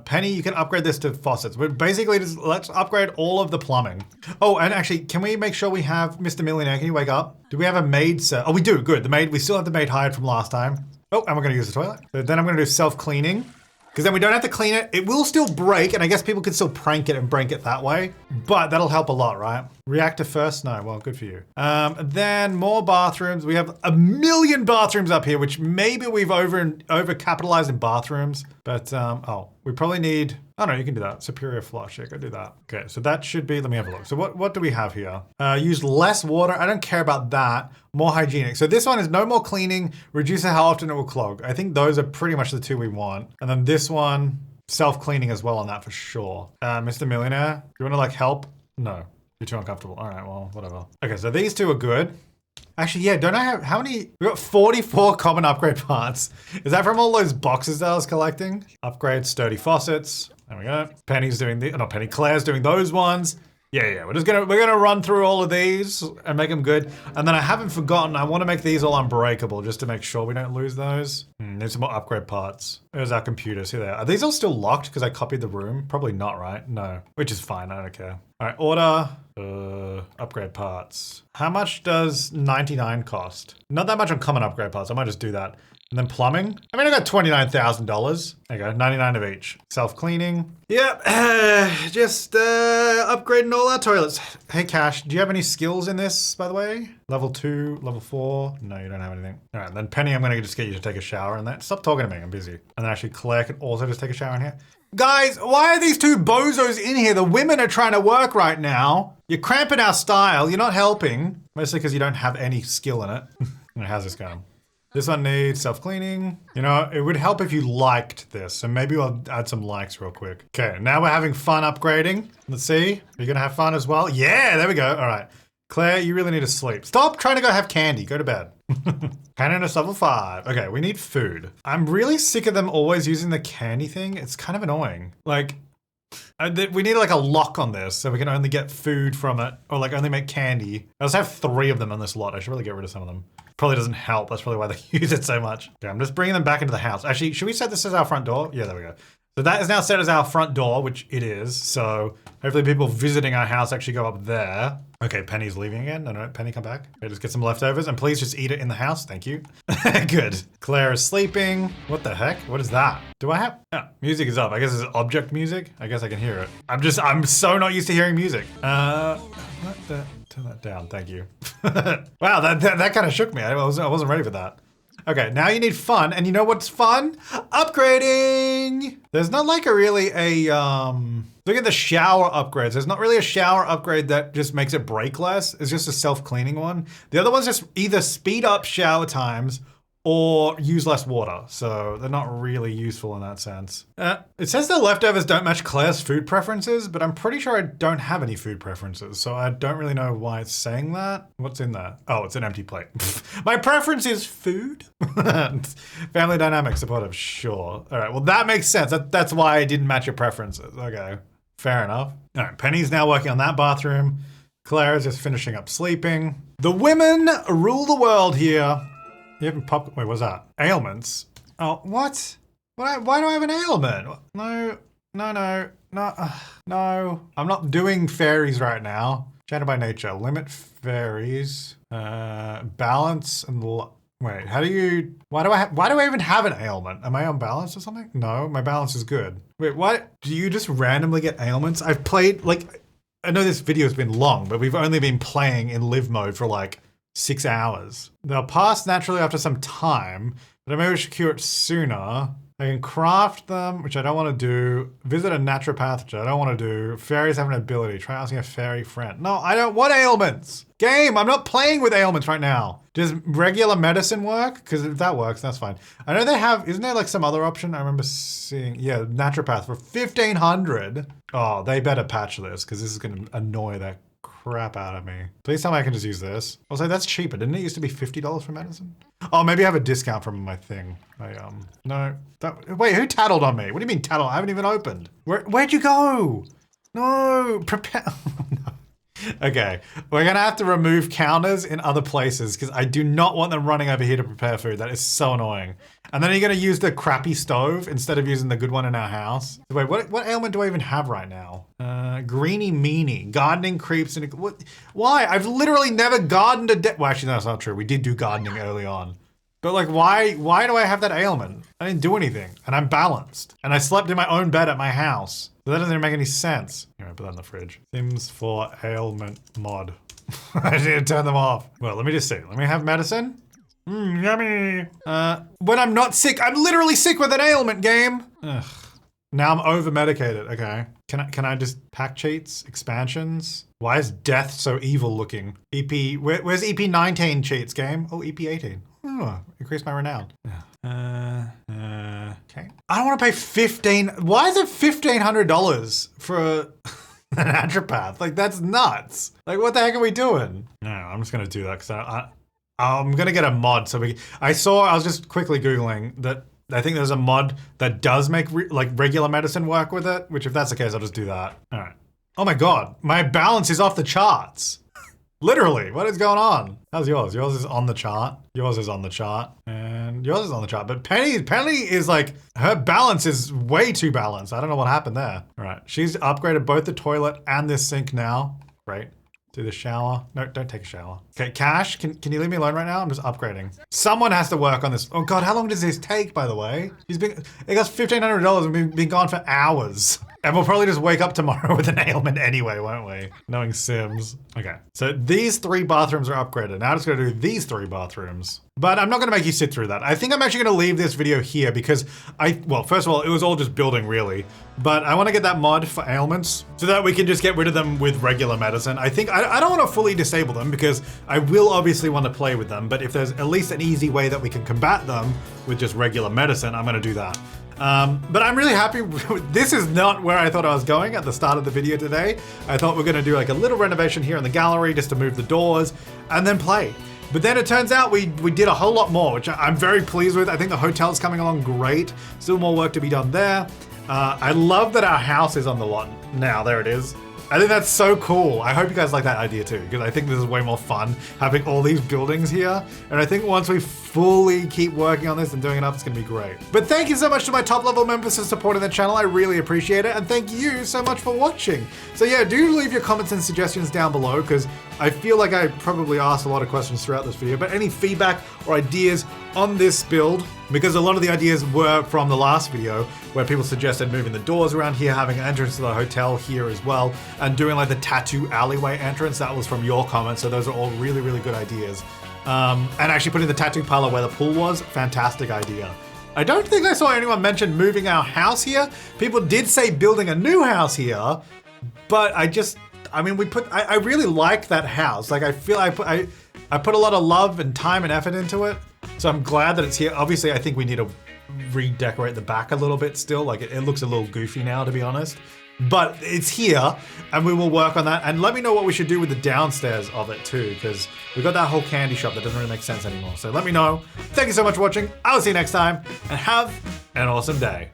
Penny, you can upgrade this to faucets. But basically, just let's upgrade all of the plumbing. Oh, and actually, can we make sure we have Mr. Millionaire? Can you wake up? Do we have a maid set? Oh, we do, good. The maid, we still have the maid hired from last time. Oh, and we're gonna use the toilet. So then I'm gonna do self-cleaning. Because then we don't have to clean it. It will still break, and I guess people can still prank it and break it that way. But that'll help a lot, right? Reactor first? No, well, good for you. Then more bathrooms. We have 1,000,000 bathrooms up here, which maybe we've over capitalized in bathrooms. But, we probably need, oh no, you can do that. Superior flush, yeah, go do that. Okay, so that should be, let me have a look. So what do we have here? Use less water. I don't care about that. More hygienic. So this one is no more cleaning, reduce how often it will clog. I think those are pretty much the two we want. And then this one, self-cleaning as well on that for sure. Mr. Millionaire, do you want to like help? No, you're too uncomfortable. All right, well, whatever. Okay, so these two are good. Actually, yeah, don't I have, how many? We got 44 common upgrade parts. Is that from all those boxes that I was collecting? Upgrade sturdy faucets. There we go. Penny's doing Claire's doing those ones. Yeah, we're gonna run through all of these and make them good. And then I haven't forgotten, I want to make these all unbreakable just to make sure we don't lose those. Need some more upgrade parts. There's our computers, here they are. Are these all still locked because I copied the room? Probably not, right? No, which is fine, I don't care. All right, order, upgrade parts. How much does 99 cost? Not that much on common upgrade parts, I might just do that. And then plumbing. I mean, I got $29,000. There you go, 99 of each. Self-cleaning. Yep, just upgrading all our toilets. Hey, Cash, do you have any skills in this, by the way? Level 2, level 4? No, you don't have anything. All right, then Penny, I'm gonna just get you to take a shower and then stop talking to me, I'm busy. And then actually Claire can also just take a shower in here. Guys, why are these two bozos in here? The women are trying to work right now. You're cramping our style, you're not helping. Mostly because you don't have any skill in it. How's this going? This one needs self-cleaning. You know, it would help if you liked this. So maybe I'll add some likes real quick. Okay, now we're having fun upgrading. Let's see. Are you gonna have fun as well? Yeah, there we go. All right. Claire, you really need to sleep. Stop trying to go have candy. Go to bed. Canniness level 5. Okay, we need food. I'm really sick of them always using the candy thing. It's kind of annoying. Like, we need like a lock on this so we can only get food from it or like only make candy. I also have 3 of them on this lot. I should really get rid of some of them. Probably doesn't help. That's probably why they use it so much. Okay, I'm just bringing them back into the house. Actually, should we set this as our front door? Yeah, there we go. So that is now set as our front door, which it is. So hopefully people visiting our house actually go up there. Okay, Penny's leaving again. No, Penny, come back. Okay, just get some leftovers and please just eat it in the house. Thank you. Good. Claire is sleeping. What the heck? What is that? Do I have? Oh, music is up. I guess it's object music. I guess I can hear it. I'm so not used to hearing music. Turn that down. Thank you. Wow, that kind of shook me. I wasn't ready for that. Okay, now you need fun, and you know what's fun? Upgrading! There's not like look at the shower upgrades. There's not really a shower upgrade that just makes it break less. It's just a self-cleaning one. The other ones just either speed up shower times or use less water. So they're not really useful in that sense. It says the leftovers don't match Claire's food preferences, but I'm pretty sure I don't have any food preferences. So I don't really know why it's saying that. What's in there? Oh, it's an empty plate. My preference is food. Family dynamic supportive, sure. All right, well that makes sense. That's why I didn't match your preferences. Okay, fair enough. All right, Penny's now working on that bathroom. Claire is just finishing up sleeping. The women rule the world here. You haven't popped. Wait, what's that? Ailments? Oh, what? Why do I have an ailment? No. I'm not doing fairies right now. Chatted by nature. Limit fairies. Balance and wait. How do you? Why do I even have an ailment? Am I unbalanced or something? No, my balance is good. Wait, what? Do you just randomly get ailments? I've played I know this video has been long, but we've only been playing in live mode for 6 hours. They'll pass naturally after some time, but I maybe should cure it sooner. I can craft them, which I don't want to do. Visit a naturopath, which I don't want to do. Fairies have an ability. Try asking a fairy friend. No, I don't want ailments. Game, I'm not playing with ailments right now. Does regular medicine work? Because if that works, that's fine. I know they have, isn't there some other option? I remember seeing, yeah, naturopath for 1,500. Oh, they better patch this because this is going to annoy that crap out of me. Please tell me I can just use this. Also, that's cheaper. Didn't it used to be $50 for medicine? Oh, maybe I have a discount from my thing. No. Wait, who tattled on me? What do you mean tattled? I haven't even opened. Where'd you go? No, prepare. No. Okay, we're gonna have to remove counters in other places because I do not want them running over here to prepare food. That is so annoying. And then you're gonna use the crappy stove instead of using the good one in our house. Wait, what ailment do I even have right now? Greeny meanie, gardening creeps and what? Why? I've literally never gardened a day. Well, actually, no, that's not true. We did do gardening early on. But why do I have that ailment? I didn't do anything and I'm balanced. And I slept in my own bed at my house. So that doesn't even make any sense. Anyway, put that in the fridge. Sims for ailment mod. I need to turn them off. Well, let me just see. Let me have medicine. Yummy. When I'm not sick, I'm literally sick with an ailment game. Ugh. Now I'm over medicated. Okay. Can I just pack cheats? Expansions? Why is death so evil looking? Where's EP 19 cheats game? Oh, EP 18. Oh, increase my renown. Okay. I don't want to pay why is it $1,500 for a naturopath? That's nuts. What the heck are we doing? No, I'm just gonna do that because I'm gonna get a mod. So I was just quickly Googling that. I think there's a mod that does make regular medicine work with it, which if that's the case, I'll just do that. All right. Oh my God, my balance is off the charts. Literally, what is going on? How's yours? Yours is on the chart. Yours is on the chart. And yours is on the chart. But Penny is her balance is way too balanced. I don't know what happened there. All right, she's upgraded both the toilet and this sink now. Great. Do the shower. No, don't take a shower. Okay, Cash, can you leave me alone right now? I'm just upgrading. Someone has to work on this. Oh God, how long does this take, by the way? It costs $1,500 and we've been gone for hours. And we'll probably just wake up tomorrow with an ailment anyway, won't we? Knowing Sims. Okay, so these 3 bathrooms are upgraded. Now I'm just gonna do these 3 bathrooms. But I'm not gonna make you sit through that. I think I'm actually gonna leave this video here because well, first of all, it was all just building really. But I wanna get that mod for ailments so that we can just get rid of them with regular medicine. I think, I don't wanna fully disable them because I will obviously wanna play with them. But if there's at least an easy way that we can combat them with just regular medicine, I'm gonna do that. But I'm really happy. This is not where I thought I was going at the start of the video today. I thought we're gonna do a little renovation here in the gallery just to move the doors and then play. But then it turns out we did a whole lot more, which I'm very pleased with. I think the hotel's coming along great. Still more work to be done there. I love that our house is on the lot now. There it is. I think that's so cool. I hope you guys like that idea too, because I think this is way more fun having all these buildings here. And I think once we fully keep working on this and doing it up, it's gonna be great. But thank you so much to my top level members for supporting the channel. I really appreciate it. And thank you so much for watching. So yeah, do leave your comments and suggestions down below, because I feel like I probably asked a lot of questions throughout this video, but any feedback or ideas on this build, because a lot of the ideas were from the last video where people suggested moving the doors around here, having an entrance to the hotel here as well, and doing like the tattoo alleyway entrance. That was from your comments, so those are all really, really good ideas. And actually putting the tattoo parlor where the pool was, fantastic idea. I don't think I saw anyone mention moving our house here. People did say building a new house here, but I really like that house. Like I feel I put a lot of love and time and effort into it. So I'm glad that it's here. Obviously, I think we need to redecorate the back a little bit still. Like it looks a little goofy now, to be honest. But it's here, and we will work on that. And let me know what we should do with the downstairs of it too, because we've got that whole candy shop that doesn't really make sense anymore. So let me know. Thank you so much for watching. I'll see you next time, and have an awesome day.